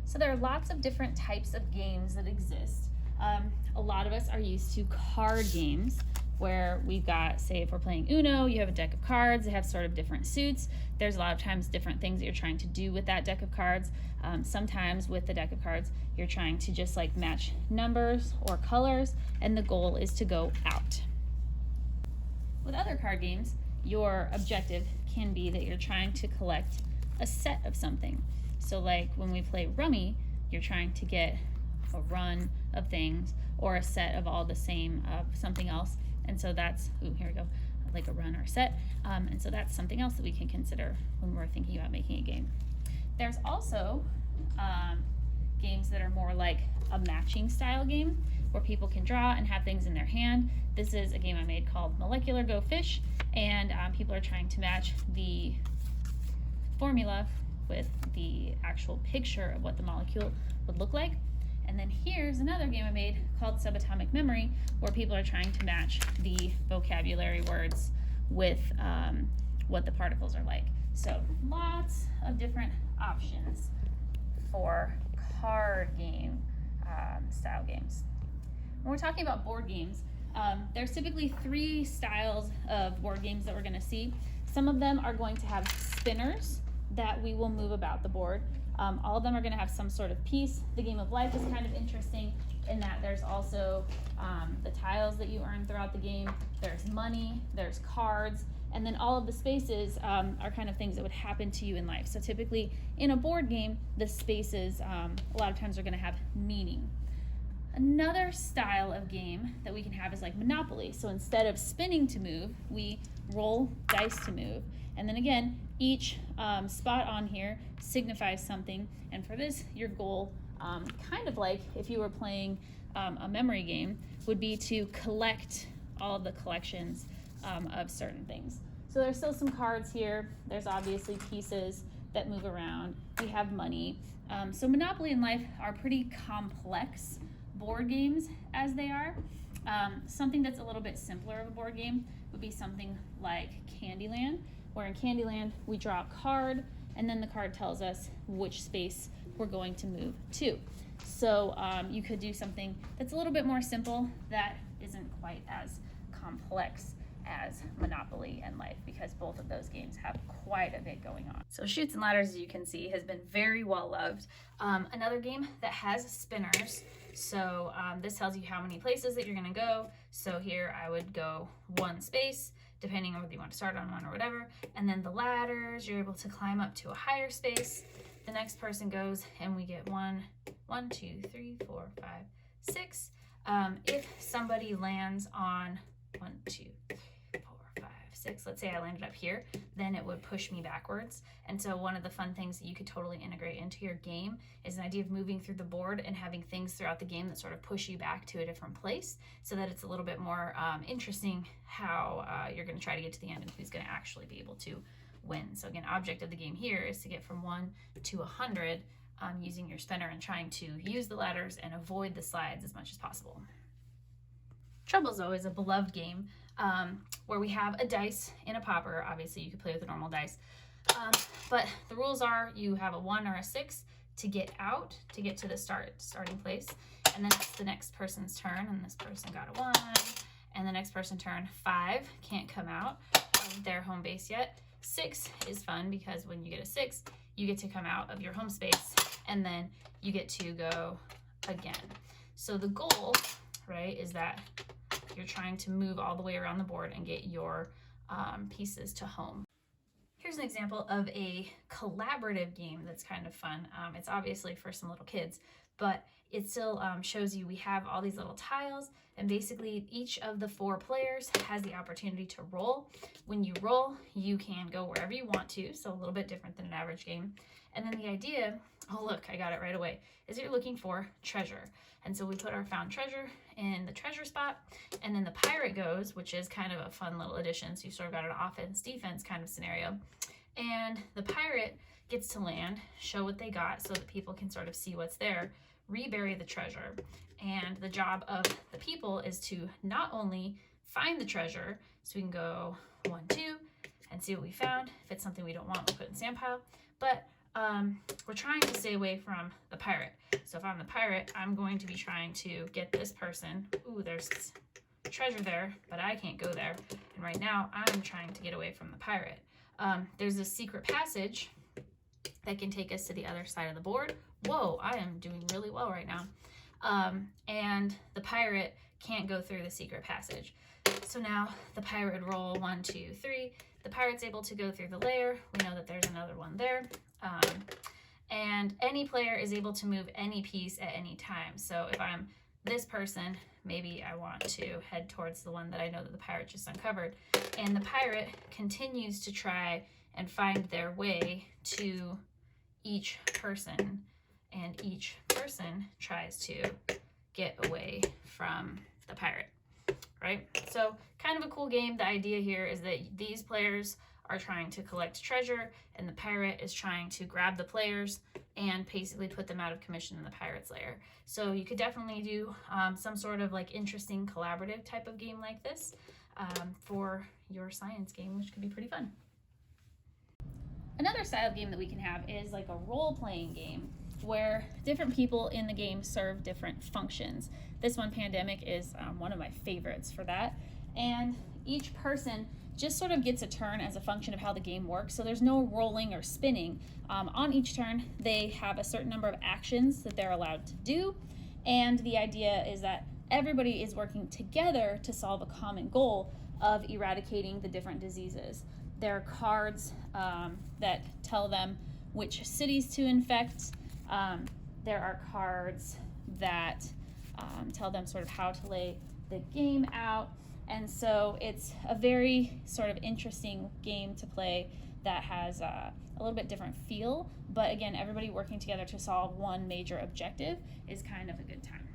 So there are lots of different types of games that exist. A lot of us are used to card games where we've got, say if we're playing Uno, you have a deck of cards, they have sort of different suits. There's a lot of times different things that you're trying to do with that deck of cards. Sometimes with the deck of cards, you're trying to just like match numbers or colors, and the goal is to go out. With other card games, your objective can be that you're trying to collect a set of something. So like when we play Rummy, you're trying to get a run of things or a set of all the same of something else. And so that's, here we go, like a run or a set. And so that's something else that we can consider when we're thinking about making a game. There's also games that are more like a matching style game where people can draw and have things in their hand. This is a game I made called Molecular Go Fish, and people are trying to match the formula with the actual picture of what the molecule would look like. And then here's another game I made called Subatomic Memory, where people are trying to match the vocabulary words with what the particles are like. So lots of different options for card game style games. When we're talking about board games, there's typically 3 styles of board games that we're going to see. Some of them are going to have spinners that we will move about the board. All of them are going to have some sort of piece. The Game of Life is kind of interesting in that there's also the tiles that you earn throughout the game. There's money, there's cards, and then all of the spaces are kind of things that would happen to you in life. So typically in a board game, the spaces a lot of times are going to have meaning. Another style of game that we can have is like Monopoly. So instead of spinning to move, we roll dice to move. And then again, each spot on here signifies something. And for this, your goal, kind of like if you were playing a memory game, would be to collect all of the collections of certain things. So there's still some cards here. There's obviously pieces that move around. We have money. So Monopoly and Life are pretty complex board games as they are. Something that's a little bit simpler of a board game would be something like Candyland, where in Candyland we draw a card and then the card tells us which space we're going to move to. So you could do something that's a little bit more simple that isn't quite as complex as Monopoly and Life, because both of those games have quite a bit going on. So Chutes and Ladders, as you can see, has been very well loved. Another game that has spinners. So this tells you how many places that you're gonna go. So here I would go 1 space, depending on whether you want to start on one or whatever. And then the ladders, you're able to climb up to a higher space. The next person goes and we get 1, 2, 3, 4, 5, 6. If somebody lands on 1, 2, 4, 5, 6, let's say I landed up here, then it would push me backwards. And so one of the fun things that you could totally integrate into your game is an idea of moving through the board and having things throughout the game that sort of push you back to a different place, so that it's a little bit more interesting how you're going to try to get to the end and who's going to actually be able to win. So again, object of the game here is to get from 1 to 100 using your spinner and trying to use the ladders and avoid the slides as much as possible. Trouble-Zo is a beloved game where we have a dice in a popper. Obviously, you could play with a normal dice. But the rules are you have a 1 or a 6 to get out, to get to the starting place. And then it's the next person's turn, and this person got a 1. And the next person turn 5, can't come out of their home base yet. 6 is fun because when you get a 6, you get to come out of your home space, and then you get to go again. So the goal, right, is that you're trying to move all the way around the board and get your pieces to home. Here's an example of a collaborative game that's kind of fun. It's obviously for some little kids, but it still shows you we have all these little tiles, and basically each of the 4 players has the opportunity to roll. When you roll, you can go wherever you want to, so a little bit different than an average game. And then the idea, oh look, I got it right away, is you're looking for treasure. And so we put our found treasure in the treasure spot, and then the pirate goes, which is kind of a fun little addition, so you sort of got an offense-defense kind of scenario. And the pirate gets to land, show what they got so that people can sort of see what's there, rebury the treasure. And the job of the people is to not only find the treasure, so we can go 1, 2, and see what we found. If it's something we don't want, we'll put it in the sand pile. But we're trying to stay away from the pirate. So if I'm the pirate, I'm going to be trying to get this person. Ooh, there's treasure there, but I can't go there. And right now, I'm trying to get away from the pirate. There's a secret passage that can take us to the other side of the board. Whoa, I am doing really well right now. And the pirate can't go through the secret passage. So now the pirate would roll 1, 2, 3. The pirate's able to go through the layer. We know that there's another one there. And any player is able to move any piece at any time. So if I'm this person, maybe I want to head towards the one that I know that the pirate just uncovered. And the pirate continues to try and find their way to each person, and each person tries to get away from the pirate, right? So kind of a cool game. The idea here is that these players are trying to collect treasure, and the pirate is trying to grab the players and basically put them out of commission in the pirate's lair. So you could definitely do some sort of like interesting collaborative type of game like this for your science game, which could be pretty fun. Another style of game that we can have is like a role-playing game where different people in the game serve different functions. This one, Pandemic, is one of my favorites for that. And each person just sort of gets a turn as a function of how the game works. So there's no rolling or spinning. On each turn, they have a certain number of actions that they're allowed to do. And the idea is that everybody is working together to solve a common goal of eradicating the different diseases. There are cards that tell them which cities to infect. There are cards that tell them sort of how to lay the game out. And so it's a very sort of interesting game to play that has a little bit different feel. But again, everybody working together to solve one major objective is kind of a good time.